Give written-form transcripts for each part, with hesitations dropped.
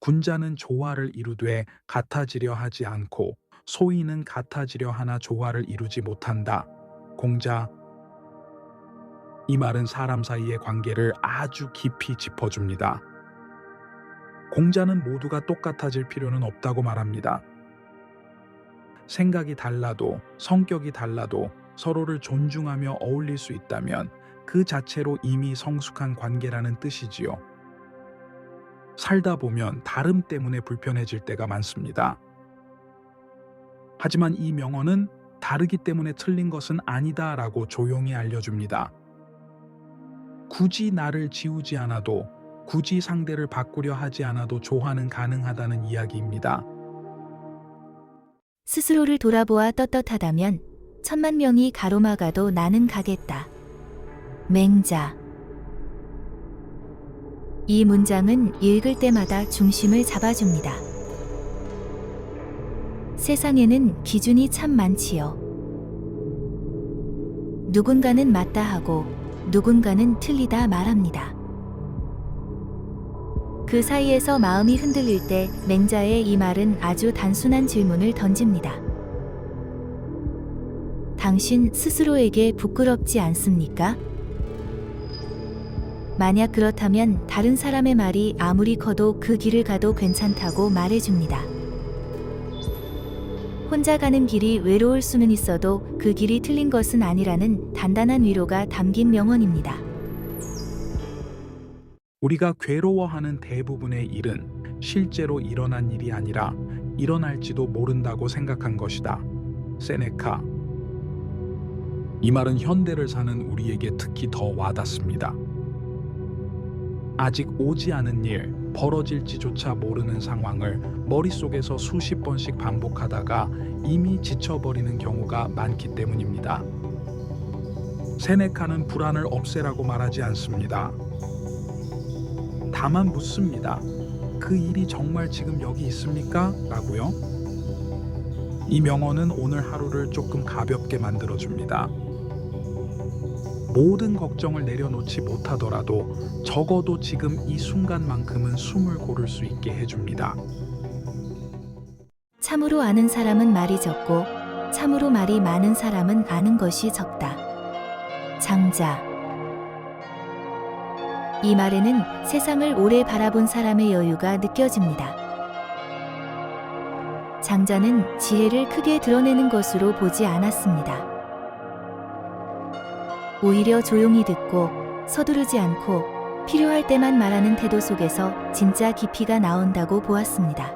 군자는 조화를 이루되 같아지려 하지 않고 소인은 같아지려 하나 조화를 이루지 못한다. 공자. 이 말은 사람 사이의 관계를 아주 깊이 짚어줍니다. 공자는 모두가 똑같아질 필요는 없다고 말합니다. 생각이 달라도 성격이 달라도 서로를 존중하며 어울릴 수 있다면 그 자체로 이미 성숙한 관계라는 뜻이지요. 살다 보면 다름 때문에 불편해질 때가 많습니다. 하지만 이 명언은 다르기 때문에 틀린 것은 아니다라고 조용히 알려줍니다. 굳이 나를 지우지 않아도, 굳이 상대를 바꾸려 하지 않아도 조화는 가능하다는 이야기입니다. 스스로를 돌아보아 떳떳하다면 천만 명이 가로막아도 나는 가겠다. 맹자. 이 문장은 읽을 때마다 중심을 잡아줍니다. 세상에는 기준이 참 많지요. 누군가는 맞다 하고 누군가는 틀리다 말합니다. 그 사이에서 마음이 흔들릴 때 맹자의 이 말은 아주 단순한 질문을 던집니다. 당신 스스로에게 부끄럽지 않습니까? 만약 그렇다면 다른 사람의 말이 아무리 커도 그 길을 가도 괜찮다고 말해줍니다. 혼자 가는 길이 외로울 수는 있어도 그 길이 틀린 것은 아니라는 단단한 위로가 담긴 명언입니다. 우리가 괴로워하는 대부분의 일은 실제로 일어난 일이 아니라 일어날지도 모른다고 생각한 것이다. 세네카. 이 말은 현대를 사는 우리에게 특히 더 와닿습니다. 아직 오지 않은 일, 벌어질지조차 모르는 상황을 머릿속에서 수십 번씩 반복하다가 이미 지쳐버리는 경우가 많기 때문입니다. 세네카는 불안을 없애라고 말하지 않습니다. 다만 묻습니다. 그 일이 정말 지금 여기 있습니까? 라고요. 이 명언은 오늘 하루를 조금 가볍게 만들어줍니다. 모든 걱정을 내려놓지 못하더라도 적어도 지금 이 순간만큼은 숨을 고를 수 있게 해줍니다. 참으로 아는 사람은 말이 적고 참으로 말이 많은 사람은 아는 것이 적다. 장자. 이 말에는 세상을 오래 바라본 사람의 여유가 느껴집니다. 장자는 지혜를 크게 드러내는 것으로 보지 않았습니다. 오히려 조용히 듣고 서두르지 않고 필요할 때만 말하는 태도 속에서 진짜 깊이가 나온다고 보았습니다.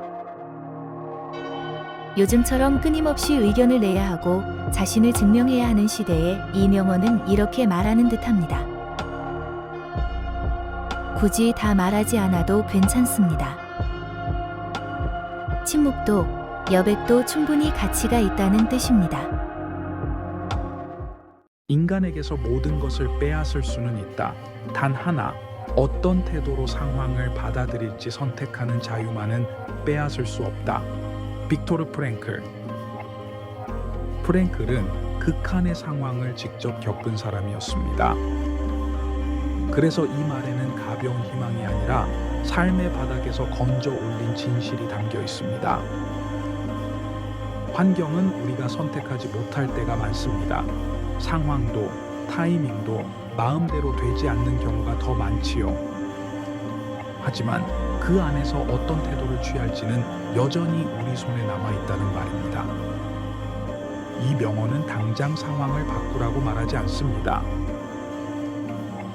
요즘처럼 끊임없이 의견을 내야 하고 자신을 증명해야 하는 시대에 이 명언은 이렇게 말하는 듯합니다. 굳이 다 말하지 않아도 괜찮습니다. 침묵도, 여백도 충분히 가치가 있다는 뜻입니다. 인간에게서 모든 것을 빼앗을 수는 있다. 단 하나, 어떤 태도로 상황을 받아들일지 선택하는 자유만은 빼앗을 수 없다. 빅토르 프랭클. 프랭클은 극한의 상황을 직접 겪은 사람이었습니다. 그래서 이 말에는 가벼운 희망이 아니라 삶의 바닥에서 건져 올린 진실이 담겨 있습니다. 환경은 우리가 선택하지 못할 때가 많습니다. 상황도 타이밍도 마음대로 되지 않는 경우가 더 많지요. 하지만 그 안에서 어떤 태도를 취할지는 여전히 우리 손에 남아있다는 말입니다. 이 명언은 당장 상황을 바꾸라고 말하지 않습니다.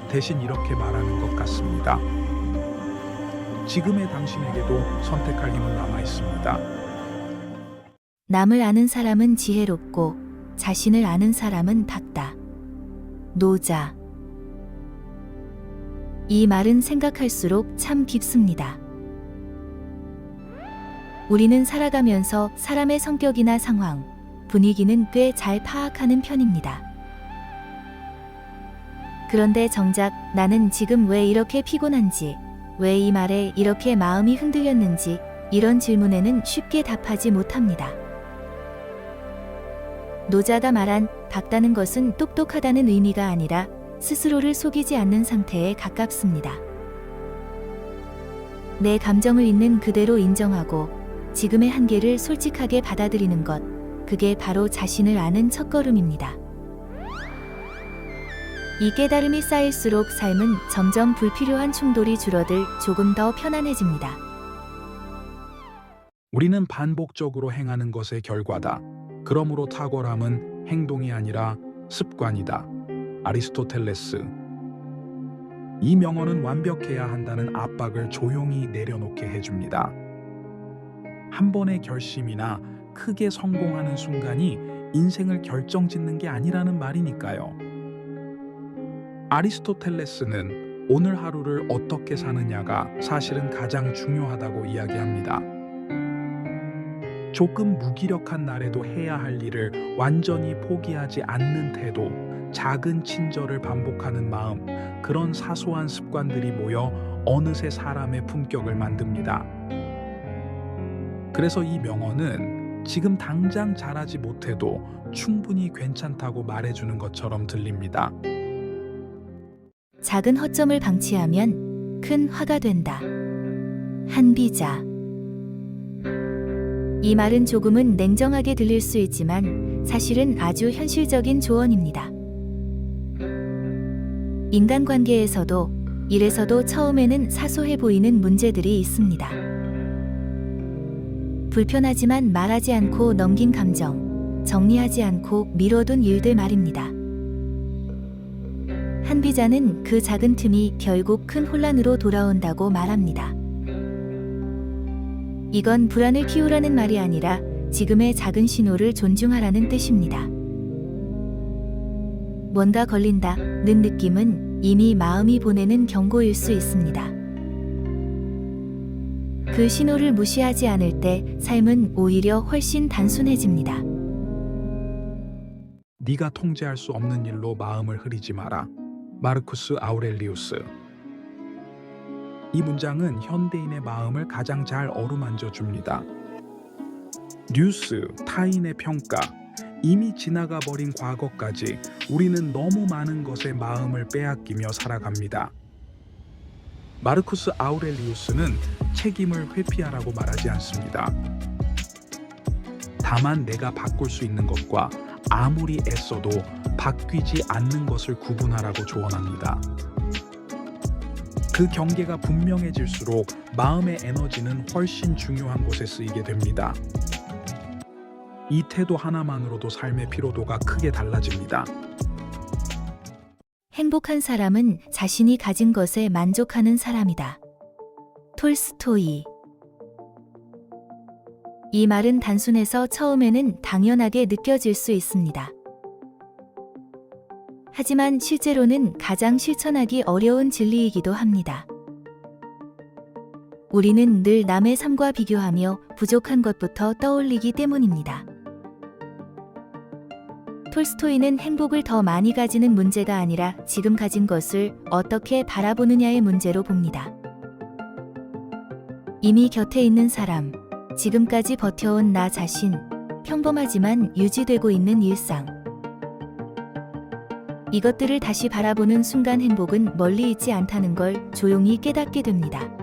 대신 이렇게 말하는 것 같습니다. 지금의 당신에게도 선택할 힘은 남아있습니다. 남을 아는 사람은 지혜롭고 자신을 아는 사람은 박다. 노자. 이 말은 생각할수록 참 깊습니다. 우리는 살아가면서 사람의 성격이나 상황, 분위기는 꽤 잘 파악하는 편입니다. 그런데 정작 나는 지금 왜 이렇게 피곤한지, 왜 이 말에 이렇게 마음이 흔들렸는지 이런 질문에는 쉽게 답하지 못합니다. 노자가 말한 박다는 것은 똑똑하다는 의미가 아니라 스스로를 속이지 않는 상태에 가깝습니다. 내 감정을 있는 그대로 인정하고 지금의 한계를 솔직하게 받아들이는 것, 그게 바로 자신을 아는 첫걸음입니다. 이 깨달음이 쌓일수록 삶은 점점 불필요한 충돌이 줄어들 조금 더 편안해집니다. 우리는 반복적으로 행하는 것의 결과다. 그러므로 탁월함은 행동이 아니라 습관이다. 아리스토텔레스. 이 명언은 완벽해야 한다는 압박을 조용히 내려놓게 해줍니다. 한 번의 결심이나 크게 성공하는 순간이 인생을 결정짓는 게 아니라는 말이니까요. 아리스토텔레스는 오늘 하루를 어떻게 사느냐가 사실은 가장 중요하다고 이야기합니다. 조금 무기력한 날에도 해야 할 일을 완전히 포기하지 않는 태도, 작은 친절을 반복하는 마음, 그런 사소한 습관들이 모여 어느새 사람의 품격을 만듭니다. 그래서 이 명언은 지금 당장 잘하지 못해도 충분히 괜찮다고 말해주는 것처럼 들립니다. 작은 허점을 방치하면 큰 화가 된다. 한비자. 이 말은 조금은 냉정하게 들릴 수 있지만 사실은 아주 현실적인 조언입니다. 인간관계에서도 일에서도 처음에는 사소해 보이는 문제들이 있습니다. 불편하지만 말하지 않고 넘긴 감정, 정리하지 않고 미뤄둔 일들 말입니다. 한비자는 그 작은 틈이 결국 큰 혼란으로 돌아온다고 말합니다. 이건 불안을 키우라는 말이 아니라 지금의 작은 신호를 존중하라는 뜻입니다. 뭔가 걸린다는 느낌은 이미 마음이 보내는 경고일 수 있습니다. 그 신호를 무시하지 않을 때 삶은 오히려 훨씬 단순해집니다. 네가 통제할 수 없는 일로 마음을 흐리지 마라. 마르쿠스 아우렐리우스. 이 문장은 현대인의 마음을 가장 잘 어루만져 줍니다. 뉴스, 타인의 평가, 이미 지나가 버린 과거까지 우리는 너무 많은 것에 마음을 빼앗기며 살아갑니다. 마르쿠스 아우렐리우스는 책임을 회피하라고 말하지 않습니다. 다만 내가 바꿀 수 있는 것과 아무리 애써도 바뀌지 않는 것을 구분하라고 조언합니다. 그 경계가 분명해질수록 마음의 에너지는 훨씬 중요한 곳에 쓰이게 됩니다. 이 태도 하나만으로도 삶의 피로도가 크게 달라집니다. 행복한 사람은 자신이 가진 것에 만족하는 사람이다. 톨스토이. 이 말은 단순해서 처음에는 당연하게 느껴질 수 있습니다. 하지만 실제로는 가장 실천하기 어려운 진리이기도 합니다. 우리는 늘 남의 삶과 비교하며 부족한 것부터 떠올리기 때문입니다. 톨스토이는 행복을 더 많이 가지는 문제가 아니라 지금 가진 것을 어떻게 바라보느냐의 문제로 봅니다. 이미 곁에 있는 사람, 지금까지 버텨온 나 자신, 평범하지만 유지되고 있는 일상. 이것들을 다시 바라보는 순간 행복은 멀리 있지 않다는 걸 조용히 깨닫게 됩니다.